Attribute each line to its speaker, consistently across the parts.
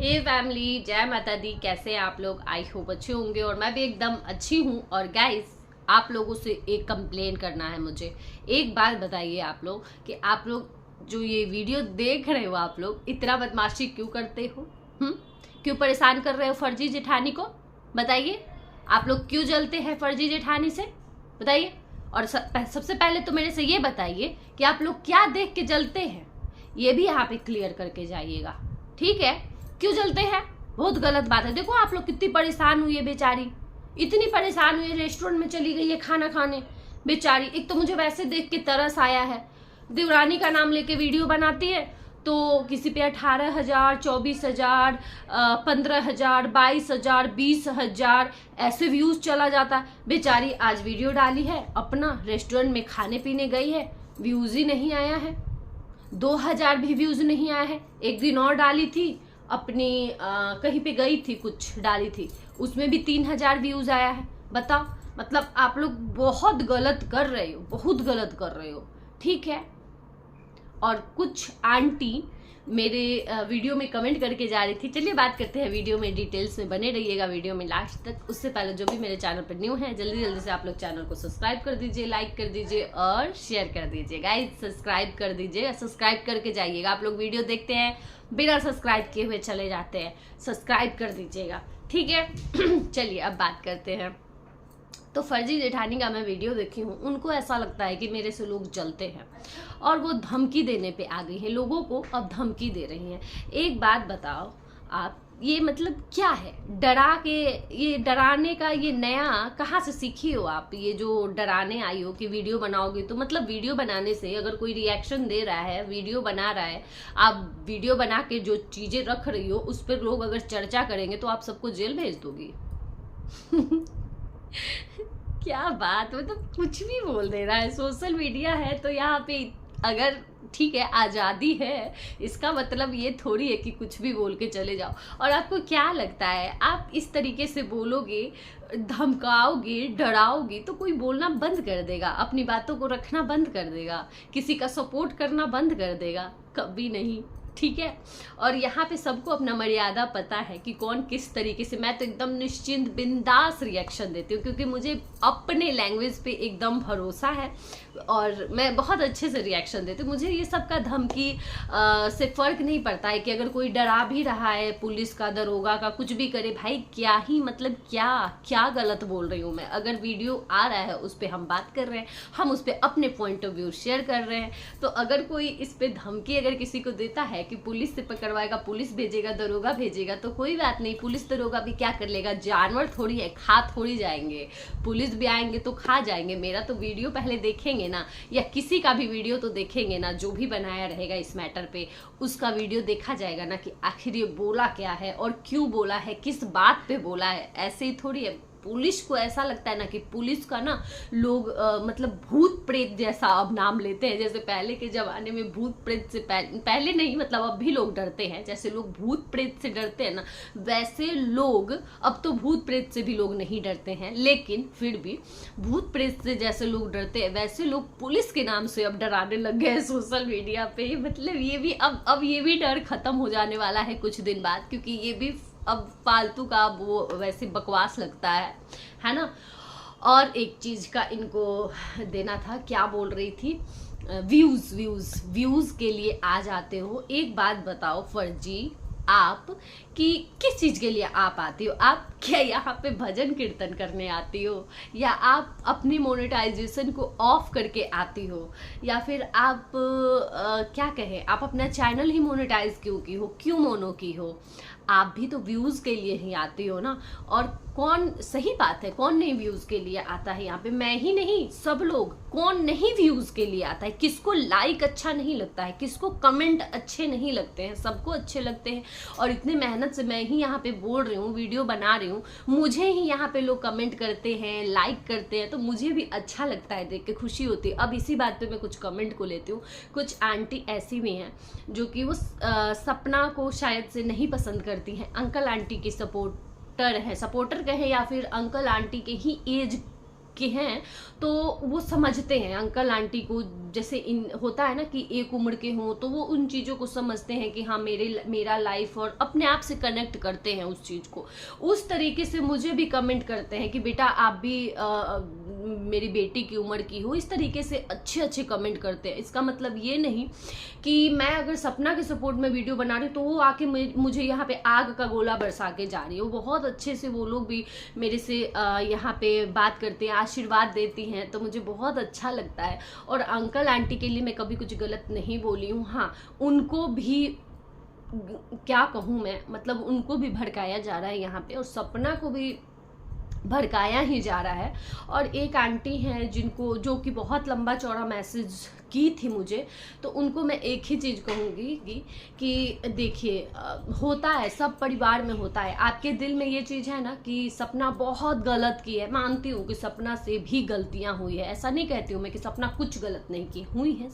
Speaker 1: हे family, जय माता दी। कैसे हैं आप लोग? आई होप अच्छे होंगे और मैं भी एकदम अच्छी हूँ। और गाइस, आप लोगों से एक कंप्लेन करना है मुझे। एक बात बताइए आप लोग कि आप लोग जो ये वीडियो देख रहे हो, आप लोग इतना बदमाशी क्यों करते हो? क्यों परेशान कर रहे हो फर्जी जेठानी को? बताइए, आप लोग क्यों जलते हैं फर्जी जेठानी से? बताइए। और सबसे पहले तो मेरे से ये बताइए कि आप लोग क्या देख के जलते हैं, ये भी यहाँ पे क्लियर करके जाइएगा, ठीक है? क्यों जलते हैं? बहुत गलत बात है। देखो आप लोग कितनी परेशान हुई है बेचारी, इतनी परेशान हुई है, रेस्टोरेंट में चली गई है खाना खाने बेचारी। एक तो मुझे वैसे देख के तरस आया है, देवरानी का नाम लेके वीडियो बनाती है तो किसी पे 18,000, 24,000, 15,000, 22,000, 20,000 ऐसे व्यूज चला जाता है। बेचारी आज वीडियो डाली है, अपना रेस्टोरेंट में खाने पीने गई है, व्यूज ही नहीं आया है, 2,000 भी व्यूज नहीं आया है। एक दिन और डाली थी अपनी कहीं पे गई थी, कुछ डाली थी, उसमें भी 3,000 व्यूज आया है। बताओ, मतलब आप लोग बहुत गलत कर रहे हो, बहुत गलत कर रहे हो, ठीक है? और कुछ आंटी मेरे वीडियो में कमेंट करके जा रही थी। चलिए बात करते हैं वीडियो में, डिटेल्स में बने रहिएगा वीडियो में लास्ट तक। उससे पहले जो भी मेरे चैनल पर न्यू है, जल्दी जल्दी से आप लोग चैनल को सब्सक्राइब कर दीजिए, लाइक कर दीजिए और शेयर कर दीजिए। गाइस सब्सक्राइब कर दीजिए, सब्सक्राइब करके जाइएगा। आप लोग वीडियो देखते हैं बिना सब्सक्राइब किए हुए चले जाते हैं, सब्सक्राइब कर दीजिएगा, ठीक है? चलिए अब बात करते हैं। तो फर्जी जेठानी का मैं वीडियो देखी हूँ, उनको ऐसा लगता है कि मेरे से लोग जलते हैं और वो धमकी देने पे आ गई है, लोगों को अब धमकी दे रही हैं। एक बात बताओ आप, ये मतलब क्या है? डरा के, ये डराने का ये नया कहाँ से सीखी हो आप? ये जो डराने आई हो कि वीडियो बनाओगे तो मतलब वीडियो बनाने से अगर कोई रिएक्शन दे रहा है, वीडियो बना रहा है, आप वीडियो बना के जो चीजें रख रही हो उस पर लोग अगर चर्चा करेंगे तो आप सबको जेल भेज दोगी। क्या बात, मतलब कुछ भी बोल दे रहा है। सोशल मीडिया है तो यहाँ पे अगर ठीक है आज़ादी है, इसका मतलब ये थोड़ी है कि कुछ भी बोल के चले जाओ। और आपको क्या लगता है, आप इस तरीके से बोलोगे, धमकाओगे, डराओगे तो कोई बोलना बंद कर देगा, अपनी बातों को रखना बंद कर देगा, किसी का सपोर्ट करना बंद कर देगा? कभी नहीं, ठीक है? और यहाँ पे सबको अपना मर्यादा पता है कि कौन किस तरीके से। मैं तो एकदम निश्चिंत बिंदास रिएक्शन देती हूँ क्योंकि मुझे अपने लैंग्वेज पे एकदम भरोसा है और मैं बहुत अच्छे से रिएक्शन देती हूँ। मुझे ये सब का धमकी से फर्क नहीं पड़ता है कि अगर कोई डरा भी रहा है, पुलिस का, दरोगा का, कुछ भी करे, भाई क्या ही मतलब क्या क्या गलत बोल रही हूँ मैं? अगर वीडियो आ रहा है उस पर हम बात कर रहे हैं, हम उस पर अपने पॉइंट ऑफ व्यू शेयर कर रहे हैं, तो अगर कोई इस पर धमकी अगर किसी को देता है कि पुलिस से पकड़वाएगा, पुलिस भेजेगा, दरोगा भेजेगा, तो कोई बात नहीं, पुलिस दरोगा भी क्या कर लेगा? जानवर थोड़ी है, खा थोड़ी जाएंगे, पुलिस भी आएंगे तो खा जाएंगे। मेरा तो वीडियो पहले देखेंगे ना, या किसी का भी वीडियो तो देखेंगे ना, जो भी बनाया रहेगा इस मैटर पे उसका वीडियो देखा जाएगा ना कि आखिर ये बोला क्या है और क्यों बोला है, किस बात पे बोला है। ऐसे ही थोड़ी है। पुलिस को ऐसा लगता है ना कि पुलिस का ना लोग मतलब भूत प्रेत जैसा अब नाम लेते हैं। जैसे पहले के जमाने में भूत प्रेत से पहले नहीं, मतलब अब भी लोग डरते हैं, जैसे लोग भूत प्रेत से डरते हैं ना, वैसे लोग अब तो भूत प्रेत से भी लोग नहीं डरते हैं, लेकिन फिर भी भूत प्रेत से जैसे लोग डरते हैं वैसे लोग पुलिस के नाम से अब डराने लग गए हैं सोशल मीडिया पे। मतलब ये भी अब ये भी डर खत्म हो जाने वाला है कुछ दिन बाद, क्योंकि ये भी अब फालतू का वो वैसे बकवास लगता है ना? और एक चीज का इनको देना था, क्या बोल रही थी, व्यूज व्यूज व्यूज के लिए आ जाते हो। एक बात बताओ फर्जी, आप कि किस चीज के लिए आप आती हो? आप क्या यहाँ पे भजन कीर्तन करने आती हो, या आप अपनी मोनेटाइजेशन को ऑफ करके आती हो, या फिर आप क्या कहें, आप अपना चैनल ही मोनेटाइज क्यों की हो, क्यों मोनो की हो? आप भी तो व्यूज के लिए ही आती हो ना। और कौन, सही बात है, कौन नहीं व्यूज के लिए आता है यहाँ पे? मैं ही नहीं, सब लोग। कौन नहीं व्यूज के लिए आता है? किसको लाइक अच्छा नहीं लगता है, किसको कमेंट अच्छे नहीं लगते हैं? सबको अच्छे लगते हैं। और इतने मेहनत से मैं ही यहाँ पे बोल रही हूँ, वीडियो बना रही हूँ, मुझे ही यहाँ पे लोग कमेंट करते हैं, लाइक करते हैं, तो मुझे भी अच्छा लगता है, देख के खुशी होती है। अब इसी बात पे मैं कुछ कमेंट को लेती हूँ। कुछ आंटी ऐसी भी हैं जो कि वो सपना को शायद से नहीं पसंद करती हैं, अंकल आंटी की सपोर्टर है, सपोर्टर कहे या फिर अंकल आंटी के ही एज के हैं तो वो समझते हैं अंकल आंटी को, जैसे इन होता है ना कि एक उम्र के हों तो वो उन चीज़ों को समझते हैं कि हाँ मेरा लाइफ, और अपने आप से कनेक्ट करते हैं उस चीज़ को। उस तरीके से मुझे भी कमेंट करते हैं कि बेटा आप भी मेरी बेटी की उम्र की हो, इस तरीके से अच्छे अच्छे कमेंट करते हैं। इसका मतलब ये नहीं कि मैं अगर सपना के सपोर्ट में वीडियो बना रही हूँ तो वो आके मुझे यहाँ पे आग का गोला बरसा के जा रही है। वो बहुत अच्छे से वो लोग भी मेरे से यहाँ पे बात करते हैं, आशीर्वाद देती हैं, तो मुझे बहुत अच्छा लगता है। और अंकल आंटी के लिए मैं कभी कुछ गलत नहीं बोली हूँ। हाँ, उनको भी क्या कहूँ मैं, मतलब उनको भी भड़काया जा रहा है यहाँ पे, और सपना को भी भड़काया ही जा रहा है। और एक आंटी हैं जिनको, जो कि बहुत लंबा चौड़ा मैसेज की थी मुझे, तो उनको मैं एक ही चीज़ कहूँगी कि देखिए होता है, सब परिवार में होता है। आपके दिल में ये चीज़ है ना कि सपना बहुत गलत की है, मानती हूँ कि सपना से भी गलतियाँ हुई है, ऐसा नहीं कहती हूँ मैं कि सपना कुछ गलत नहीं की, हुई है,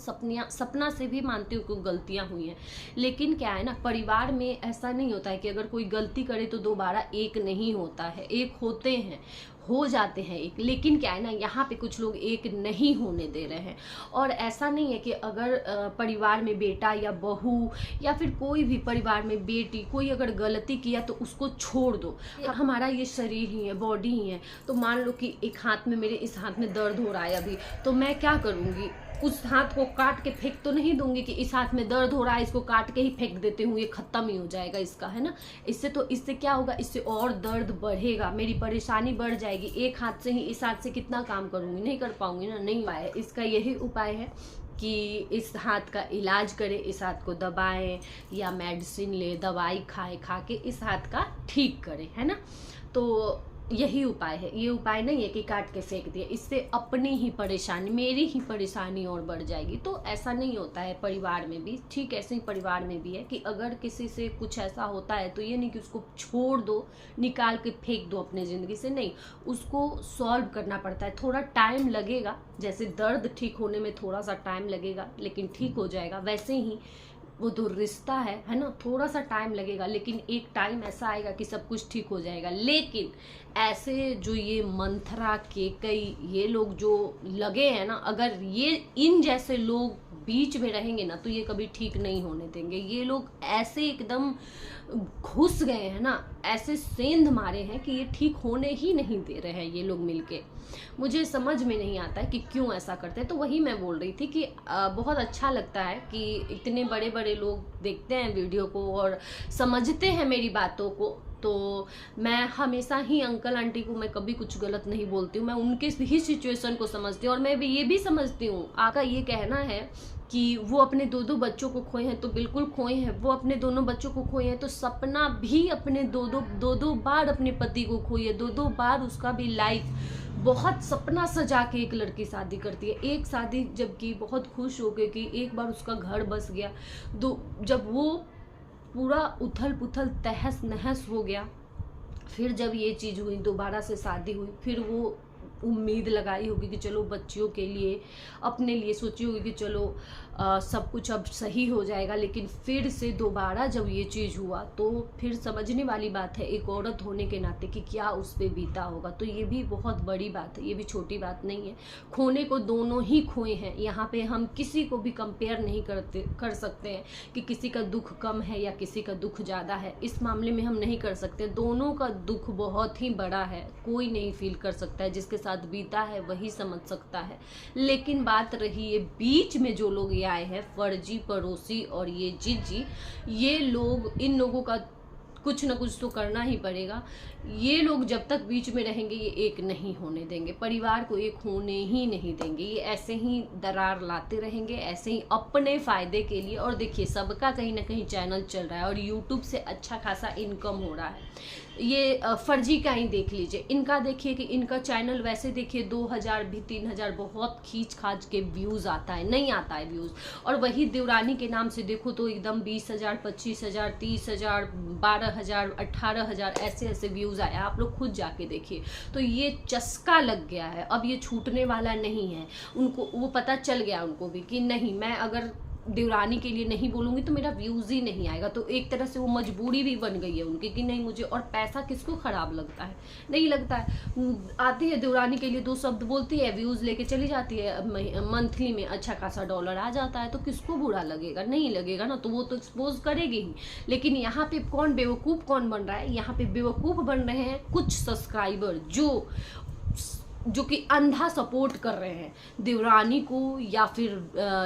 Speaker 1: सपना से भी मानती हूँ कि गलतियाँ हुई हैं। लेकिन क्या है ना, परिवार में ऐसा नहीं होता है कि अगर कोई गलती करे तो दोबारा एक नहीं होता है, एक होते हैं, हो जाते हैं एक। लेकिन क्या है ना, यहाँ पे कुछ लोग एक नहीं होने दे रहे हैं। और ऐसा नहीं है कि अगर परिवार में बेटा या बहू या फिर कोई भी परिवार में बेटी कोई अगर गलती किया तो उसको छोड़ दो। हमारा ये शरीर ही है, बॉडी ही है। तो मान लो कि एक हाथ में, मेरे इस हाथ में दर्द हो रहा है अभी, तो मैं क्या करूँगी, उस हाथ को काट के फेंक तो नहीं दूंगी कि इस हाथ में दर्द हो रहा है इसको काट के ही फेंक देते हूँ, ये खत्म ही हो जाएगा इसका, है ना। इससे क्या होगा, इससे और दर्द बढ़ेगा, मेरी परेशानी बढ़ जाएगी। एक हाथ से ही, इस हाथ से कितना काम करूंगी, नहीं कर पाऊंगी ना, नहीं पाए। इसका यही उपाय है कि इस हाथ का इलाज करें, इस हाथ को दबाएं या मेडिसिन ले, दवाई खाए, खा के इस हाथ का ठीक करें, है ना। तो यही उपाय है, ये उपाय नहीं है कि काट के फेंक दिए, इससे अपनी ही परेशानी, मेरी ही परेशानी और बढ़ जाएगी। तो ऐसा नहीं होता है परिवार में भी, ठीक ऐसे ही परिवार में भी है कि अगर किसी से कुछ ऐसा होता है तो ये नहीं कि उसको छोड़ दो, निकाल के फेंक दो अपने ज़िंदगी से, नहीं, उसको सॉल्व करना पड़ता है। थोड़ा टाइम लगेगा, जैसे दर्द ठीक होने में थोड़ा सा टाइम लगेगा लेकिन ठीक हो जाएगा, वैसे ही वो तो रिश्ता है ना, थोड़ा सा टाइम लगेगा लेकिन एक टाइम ऐसा आएगा कि सब कुछ ठीक हो जाएगा। लेकिन ऐसे जो ये मंथरा के कई ये लोग जो लगे हैं ना, अगर ये इन जैसे लोग बीच में रहेंगे ना तो ये कभी ठीक नहीं होने देंगे। ये लोग ऐसे एकदम घुस गए हैं ना, ऐसे सेंध मारे हैं कि ये ठीक होने ही नहीं दे रहे हैं ये लोग मिलके। मुझे समझ में नहीं आता है कि क्यों ऐसा करते हैं। तो वही मैं बोल रही थी कि बहुत अच्छा लगता है कि इतने बड़े बड़े लोग देखते हैं वीडियो को और समझते हैं मेरी बातों को। तो मैं हमेशा ही अंकल आंटी को मैं कभी कुछ गलत नहीं बोलती हूँ, मैं उनके ही सिचुएशन को समझती हूँ। और मैं भी ये भी समझती हूँ, आपका ये कहना है कि वो अपने दो दो बच्चों को खोए हैं, तो बिल्कुल खोए हैं। वो अपने दोनों बच्चों को खोए हैं, तो सपना भी अपने दो दो बार अपने पति को खोई है, दो बार उसका भी लाइफ बहुत सपना सजा के एक लड़की शादी करती है। एक शादी जबकि बहुत खुश हो गई कि एक बार उसका घर बस गया, जब वो पूरा उथल पुथल तहस नहस हो गया, फिर जब ये चीज़ हुई, दोबारा से शादी हुई, फिर वो उम्मीद लगाई होगी कि चलो बच्चियों के लिए, अपने लिए सोची होगी कि चलो सब कुछ अब सही हो जाएगा। लेकिन फिर से दोबारा जब ये चीज़ हुआ तो फिर समझने वाली बात है एक औरत होने के नाते कि क्या उस पर बीता होगा। तो ये भी बहुत बड़ी बात है, ये भी छोटी बात नहीं है। खोने को दोनों ही खोए हैं, यहाँ पे हम किसी को भी कंपेयर नहीं कर सकते हैं कि किसी का दुख कम है या किसी का दुख ज़्यादा है। इस मामले में हम नहीं कर सकते, दोनों का दुख बहुत ही बड़ा है, कोई नहीं फील कर सकता है, जिसके साथ बीता है वही समझ सकता है। लेकिन बात रही ये बीच में जो लोग आए हैं, फर्जी पड़ोसी और ये जीजी, ये लोग, इन लोगों का कुछ ना कुछ तो करना ही पड़ेगा। ये लोग जब तक बीच में रहेंगे ये एक नहीं होने देंगे, परिवार को एक होने ही नहीं देंगे। ये ऐसे ही दरार लाते रहेंगे, ऐसे ही अपने फायदे के लिए। और देखिए सबका कहीं ना कहीं चैनल चल रहा है और यूट्यूब से अच्छा खासा इनकम हो रहा है। ये फर्जी का ही देख लीजिए, इनका देखिए कि इनका चैनल वैसे देखिए 2000 भी 3000 बहुत खींच खाच के व्यूज़ आता है, नहीं आता है व्यूज़। और वही देवरानी के नाम से देखो तो एकदम 20,000 25,000 30,000 12,000 18,000 ऐसे व्यूज़ आया। आप लोग खुद जाके देखिए। तो ये चस्का लग गया है, अब ये छूटने वाला नहीं है। उनको वो पता चल गया उनको भी कि नहीं, मैं अगर देवरानी के लिए नहीं बोलूँगी तो मेरा व्यूज़ ही नहीं आएगा। तो एक तरह से वो मजबूरी भी बन गई है उनकी कि नहीं मुझे, और पैसा किसको ख़राब लगता है, नहीं लगता है। आती है देवरानी के लिए 2 शब्द बोलती है, व्यूज़ लेके चली जाती है, मंथली में अच्छा खासा डॉलर आ जाता है, तो किसको बुरा लगेगा, नहीं लगेगा ना, तो वो तो एक्सपोज करेगी ही। लेकिन यहाँ पे कौन बेवकूफ़ कौन बन रहा है, यहाँ पे बेवकूफ़ बन रहे हैं कुछ सब्सक्राइबर जो कि अंधा सपोर्ट कर रहे हैं देवरानी को, या फिर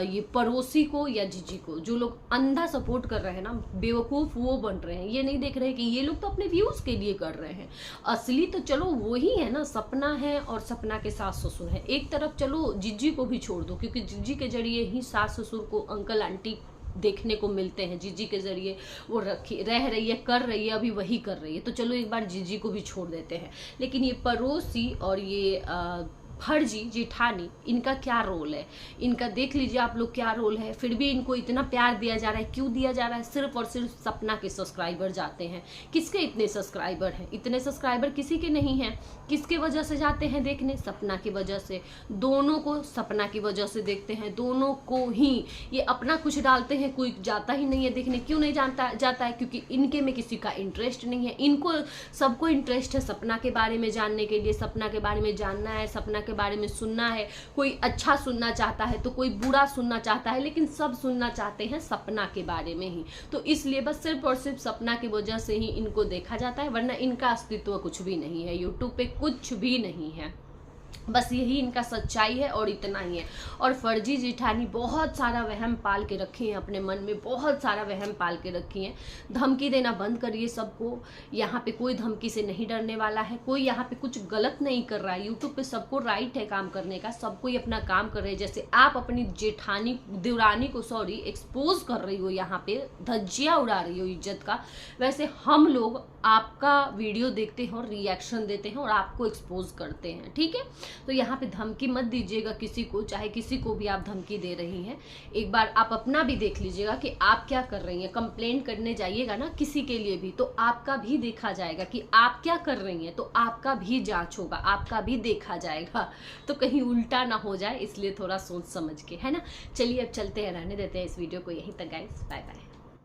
Speaker 1: ये पड़ोसी को या जीजी को। जो लोग अंधा सपोर्ट कर रहे हैं ना, बेवकूफ़ वो बन रहे हैं। ये नहीं देख रहे हैं कि ये लोग तो अपने व्यूज़ के लिए कर रहे हैं। असली तो चलो वही है ना, सपना है और सपना के सास ससुर है। एक तरफ चलो जीजी को भी छोड़ दो, क्योंकि जीजी के जरिए ही सास ससुर को, अंकल आंटी देखने को मिलते हैं। जीजी के जरिए वो रह रही है, कर रही है, अभी वही कर रही है, तो चलो एक बार जीजी को भी छोड़ देते हैं। लेकिन ये पड़ोसी और ये फर्जी जेठानी, इनका क्या रोल है, इनका देख लीजिए आप लोग क्या रोल है। फिर भी इनको इतना प्यार दिया जा रहा है, क्यों दिया जा रहा है, सिर्फ और सिर्फ सपना के सब्सक्राइबर जाते हैं। किसके इतने सब्सक्राइबर हैं, इतने सब्सक्राइबर किसी के नहीं हैं। किसके वजह से जाते हैं देखने, सपना की वजह से। दोनों को सपना की वजह से देखते हैं, दोनों को ही। ये अपना कुछ डालते हैं, कोई जाता ही नहीं है देखने। क्यों नहीं जाता है, क्योंकि इनके में किसी का इंटरेस्ट नहीं है। इनको सबको इंटरेस्ट है सपना के बारे में जानने के लिए, सपना के बारे में जानना है, सपना के बारे में सुनना है। कोई अच्छा सुनना चाहता है तो कोई बुरा सुनना चाहता है, लेकिन सब सुनना चाहते हैं सपना के बारे में ही। तो इसलिए बस सिर्फ और सिर्फ सपना की वजह से ही इनको देखा जाता है, वरना इनका अस्तित्व कुछ भी नहीं है, यूट्यूब पे कुछ भी नहीं है। बस यही इनका सच्चाई है और इतना ही है। और फर्जी जेठानी बहुत सारा वहम पाल के रखी हैं अपने मन में, बहुत सारा वहम पाल के रखी हैं। धमकी देना बंद करिए सबको। यहाँ पे कोई धमकी से नहीं डरने वाला है, कोई यहाँ पे कुछ गलत नहीं कर रहा है। यूट्यूब पे सबको राइट है काम करने का, सबको अपना काम कर रहे हैं। जैसे आप अपनी जेठानी, देवरानी को एक्सपोज कर रही हो, यहाँ पे धज्जियाँ उड़ा रही हो इज्जत का, वैसे हम लोग आपका वीडियो देखते हैं और रिएक्शन देते हैं और आपको एक्सपोज करते हैं, ठीक है। तो यहाँ पे धमकी मत दीजिएगा किसी को, चाहे किसी को भी आप धमकी दे रही हैं। एक बार आप अपना भी देख लीजिएगा कि आप क्या कर रही हैं। कंप्लेंट करने जाइएगा ना किसी के लिए भी, तो आपका भी देखा जाएगा कि आप क्या कर रही हैं, तो आपका भी जांच होगा, आपका भी देखा जाएगा, तो कहीं उल्टा ना हो जाए, इसलिए थोड़ा सोच समझ के, है ना। चलिए अब चलते हैं, रहने देते हैं इस वीडियो को यहीं तक गाइस, बाय बाय।